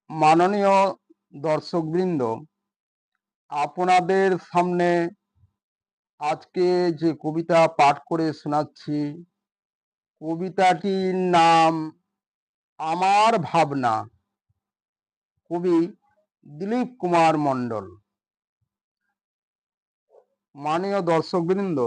মাননীয় দর্শকবৃন্দ, আপনাদের সামনে আজকে যে কবিতা পাঠ করে শোনাচ্ছি, কবিতাটির নাম আমার ভাবনা। কবি দিলীপ কুমার মণ্ডল। মাননীয় দর্শকবৃন্দ,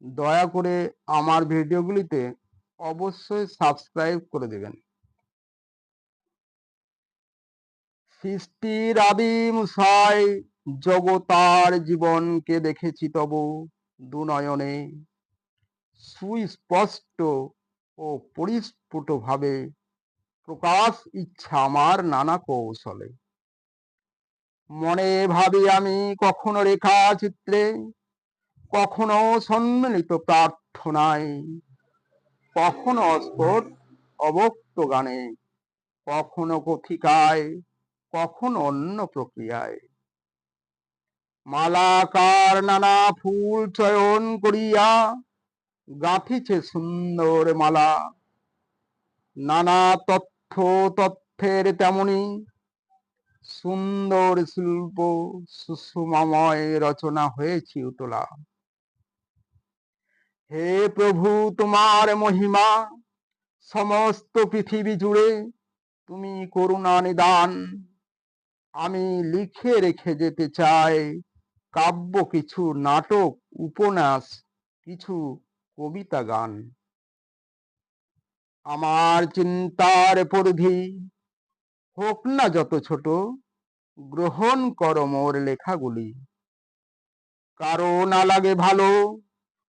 দয়া করে আমার ভিডিওগুলিতে অবশ্যই সাবস্ক্রাইব করে দেবেন। সৃষ্টির আদিম সাই জগতার জীবনকে দেখেছি তব দুনয়নে, সুস্পষ্ট ও পরিস্ফুট ভাবে প্রকাশ ইচ্ছা আমার নানা কৌশলে। মনে ভাবি আমি কখনো রেখা চিত্রে, কখনো সম্মিলিত প্রার্থনায়, কখনো অস্ফুট অবক্ত গানে, কখনো কথিকায়, কখনো অন্য প্রক্রিয়ায়। মালাকার নানা ফুল চয়ন করিয়া গাঁথিছে সুন্দর মালা, নানা তথ্যের তেমনি সুন্দর শিল্প সুষমাময় রচনা হয়েছে উতলা। হে প্রভু, তোমার মহিমা সমস্ত পৃথিবী জুড়ে, তুমি করুণা নিদান। আমি লিখে রেখে যেতে চাই কাব্য কিছু, নাটক, উপন্যাস কিছু, কবিতা গান। আমার চিন্তার পরিধি হোক না যত ছোট, গ্রহণ করো মোর লেখাগুলি। কারো না লাগে ভালো,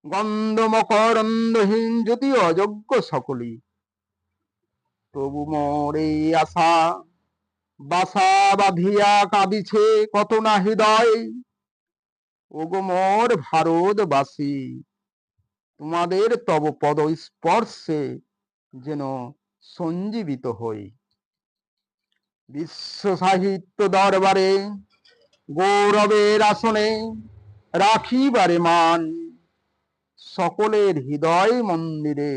গন্ধ মকরন্দহীন যদিও অযোগ্য সকলি, তবু মোর এই আশা বাসা বাঁধিয়া কাঁদিছে কত না হৃদয়। ওগো মোর ভারতবাসী, তোমাদের তব পদ স্পর্শে যেন সঞ্জীবিত হই। বিশ্ব সাহিত্য দরবারে গৌরবের আসনে রাখিবারে মান, সকলের হৃদয় মন্দিরে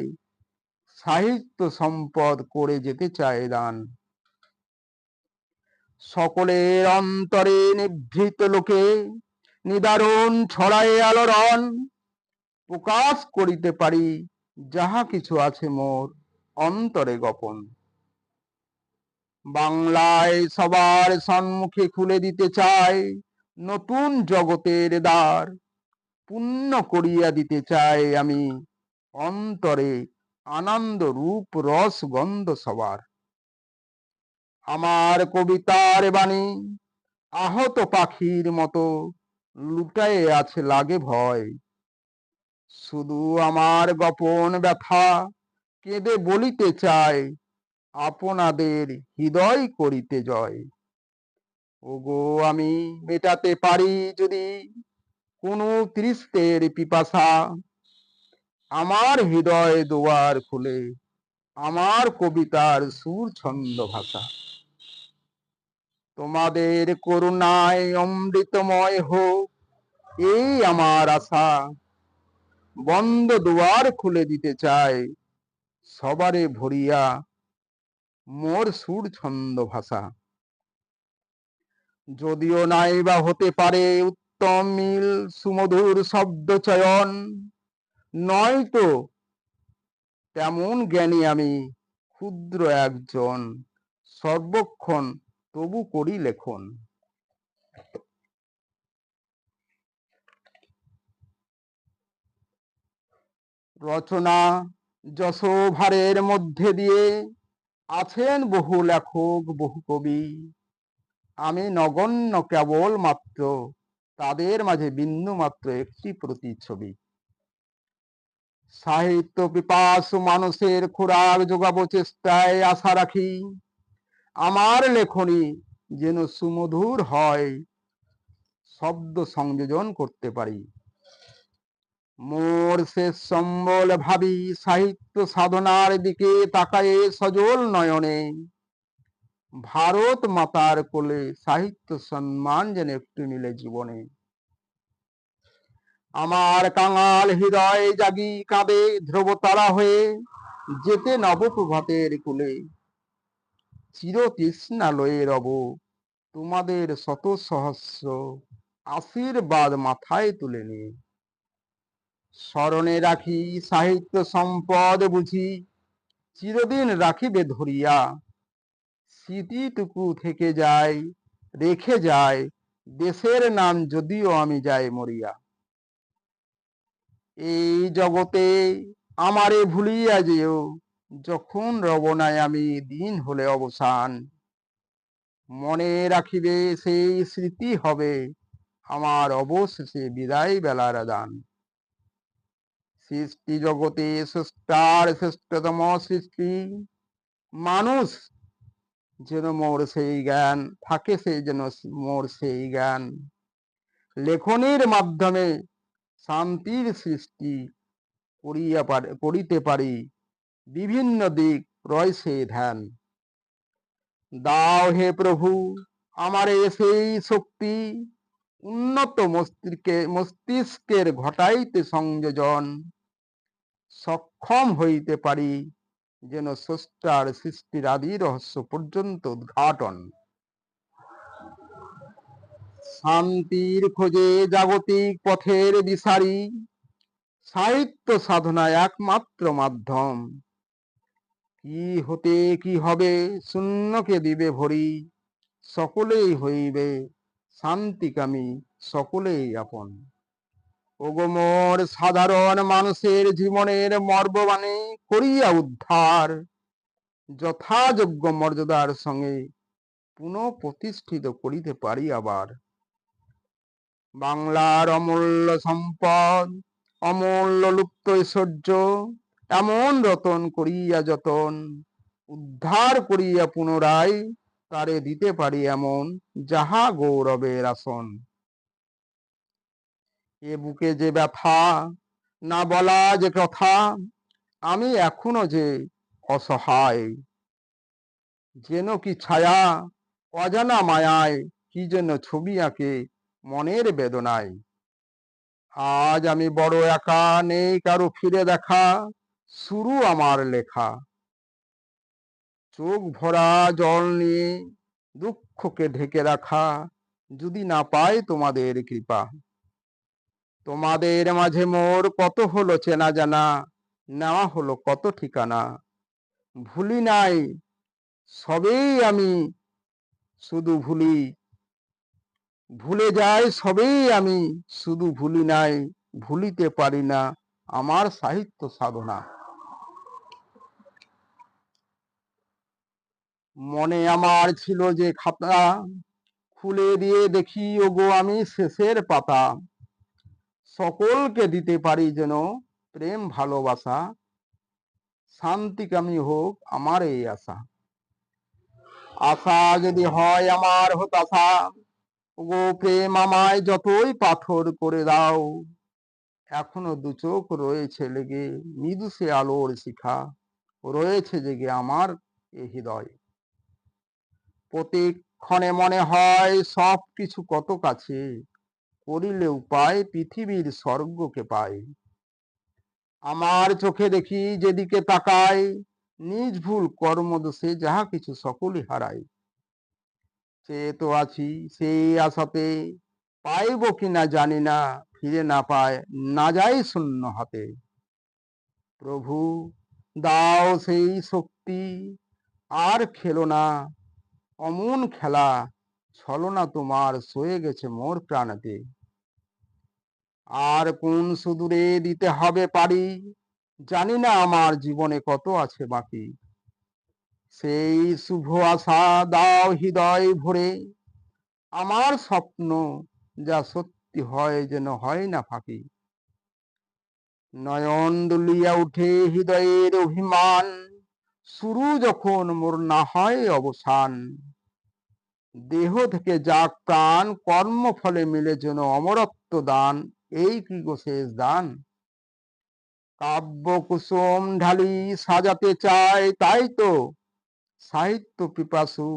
সাহিত্য সম্পদ করে যেতে চায় দান। সকলের অন্তরে নিভৃত লোকে নিদারুণ ছড়ায় আলোড়ন, প্রকাশ করিতে পারি যাহা কিছু আছে মোর অন্তরে গোপন। বাংলায় সবার সম্মুখে খুলে দিতে চাই নতুন জগতের দ্বার, পূর্ণ করিয়া দিতে চাই আমি অন্তরে আনন্দ রূপ রস গন্ধ সবার। আমার কবিতার বাণী আহত পাখির মতো লুটায়ে আছে লাগে ভয়, শুধু আমার গোপন ব্যথা কেঁদে বলিতে চাই আপনাদের হৃদয় করিতে জয়। ওগো আমি মেটাতে পারি যদি কোনো তৃষ্ণের পিপাসা, আমার হৃদয় দুয়ার খুলে আমার কবিতার সুর ছন্দ ভাষা। তোমাদের করুণায় অমৃতময় হোক এই আমার আশা, বন্ধ দুয়ার খুলে দিতে চাই সবারে ভরিয়া মোর সুর ছন্দ ভাষা। যদিও নাই বা হতে পারে উত্তম মিল সুমধুর শব্দ চয়ন, নয়তো তেমন জ্ঞানী আমি ক্ষুদ্র একজন, সর্বক্ষণ তবু করি লেখন। রচনা যশোভারের মধ্যে দিয়ে আছেন বহু লেখক বহু কবি, আমি নগণ্য কেবল মাত্র তাদের মাঝে বিন্দু মাত্র একটি প্রতিচ্ছবি। সাহিত্য পিপাসু মানুষের খোরাক যোগাবো চেষ্টায় আশা রাখি, আমার লেখনী যেন সুমধুর হয়, শব্দ সংযোজন করতে পারি। মোর শেষ সম্বল ভাবি সাহিত্য সাধনার দিকে তাকায়ে সজল নয়নে, ভারত মাতার কোলে সাহিত্য সম্মান যেন একটু মিলে জীবনে। আমার কাঙাল হৃদয় জাগি কাঁদে ধ্রুবতারা হয়ে যেতে নবপ্রভাতের কুলে, চির তৃষ্ণালয়ে রব, তোমাদের শত সহস্র আশীর্বাদ মাথায় তুলে নিয়ে। স্মরণে রাখি সাহিত্য সম্পদ বুঝি, চিরদিন রাখিবে ধরিয়া, স্মৃতিটুকু থেকে যায়, রেখে যায় দেশের নাম যদিও আমি যাই মরিয়া। এই জগতে আমারে ভুলিয়া যেও, যখন রবনায় আমি দিন হলে অবসান। মনে রাখিবে সেই স্মৃতি হবে আমার অবশেষে বিদায় বেলার দান। সৃষ্টি জগতে স্রষ্টার শ্রেষ্ঠতম সৃষ্টি মানুষ, যেন মোর সেই জ্ঞান থাকে, সেই যেন মোর সেই জ্ঞান। লেখনীর মাধ্যমে শান্তির সৃষ্টি করিতে পারি, বিভিন্ন দিক রয়েছে ধ্যান। দাও হে প্রভু আমারে সেই শক্তি, উন্নত মস্তিষ্কের ঘটাইতে সংযোজন, সক্ষম হইতে পারি যেন স্রষ্টার সৃষ্টির আদি রহস্য পর্যন্ত উদ্ঘাটন। শান্তির খোঁজে জাগতিক পথের দিশারি, সাহিত্য সাধনা একমাত্র মাধ্যম। কি হতে কি হবে শূন্যকে দিবে ভরি, সকলেই হইবে শান্তিকামী, সকলেই আপন। ওগো মোর সাধারণ মানুষের জীবনের মর্মবাণী করিয়া উদ্ধার, যথাযোগ্য মর্যাদার সঙ্গে পুনঃ প্রতিষ্ঠিত করিতে পারি আবার। বাংলার অমূল্য সম্পদ, অমূল্য লুপ্ত ঐশ্বর্য, এমন রতন করিয়া যতন, উদ্ধার করিয়া পুনরায় তারে দিতে পারি এমন, যাহা গৌরবের আসন। এ বুকে যে ব্যথা, না বলা যে কথা, আমি এখনো যে অসহায়। যেন কি ছায়া অজানা মায়ায়, কি যেন ছবি আঁকে মনের বেদনায়। আজ আমি বড় একা, নেই কারো ফিরে দেখা, শুরু আমার লেখা। চোখ ভরা জল নিয়ে দুঃখকে ঢেকে রাখা, যদি না পাই তোমাদের কৃপা। তোমাদের মাঝে মোর কত হলো চেনা জানা, নেওয়া হলো কত ঠিকানা। ভুলি নাই সবেই আমি, শুধু ভুলি, ভুলে যাই সবেই আমি, শুধু ভুলি নাই, ভুলিতে পারি না আমার সাহিত্য সাধনা। মনে আমার ছিল যে খাতা, খুলে দিয়ে দেখি ওগো আমি শেষের পাতা। সকলকে দিতে পারি যেন প্রেম ভালোবাসা, শান্তিকামী হোক আমার এই আশা। আশা যদি হয় আমার হতাশা, ওগো প্রেম আমায় যতই পাথর করে দাও। এখনো দু চোখ রয়েছে লেগে মৃদু সে আলোর শিখা, রয়েছে জেগে আমার এ হৃদয়। প্রতিক্ষণে মনে হয় সব কিছু কত কাছে, করিলে উপায় পৃথিবীর স্বর্গকে পাই। আমার চোখে দেখি যেদিকে তাকাই, নিজ ভুল কর্মদোষে যাহা কিছু সকলই হারাই। সে তো আছি সেই আশাতে, পাইব কিনা জানি না, ফিরে না পায় না যাই শূন্য হাতে। প্রভু দাও সেই শক্তি, আর খেলো না অমন খেলা, ছলনা তোমার সয়ে গেছে মোর প্রাণেতে। আর কোন সুদূরে দিতে হবে পারি, জানি না আমার জীবনে কত আছে বাকি। সেই শুভ আশা দাও হৃদয় ভরে, আমার স্বপ্ন যা সত্যি হয় যেন হয় না ফাঁকি। নয়ন দুলিয়া উঠে হৃদয়ের অভিমান, শুরু যখন মোর না হয় অবসান। দেহ থেকে যাক প্রাণ, কর্ম ফলে মিলে যেন অমরত্ব দান, এই কি গো শেষ দান। কাব্য কুসুম ঢালি সাজাতে চায়, তাই তো সাহিত্য পিপাসু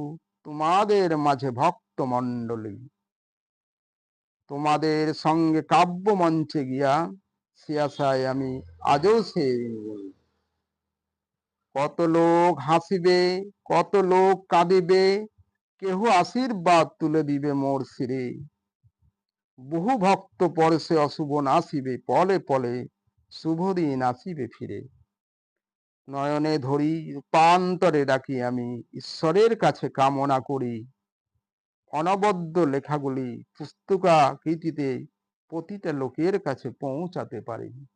তোমাদের মাঝে ভক্ত মণ্ডলী। তোমাদের সঙ্গে কাব্য মঞ্চে গিয়া সে আশায় আমি আজও সে কত লোক হাসিবে, কত লোক কাঁদিবে, কেহ আশীর্বাদ তুলে দিবে মোর শিরে। বহু ভক্ত পরশে অশুভ নাসিবে, পলে পলে শুভ দিন আসিবে ফিরে। নয়নে ধরি রূপান্তরে ডাকি আমি, ঈশ্বরের কাছে কামনা করি অনবদ্য লেখাগুলি পুস্তকাকৃতিতে প্রতিটা লোকের কাছে পৌঁছাতে পারি।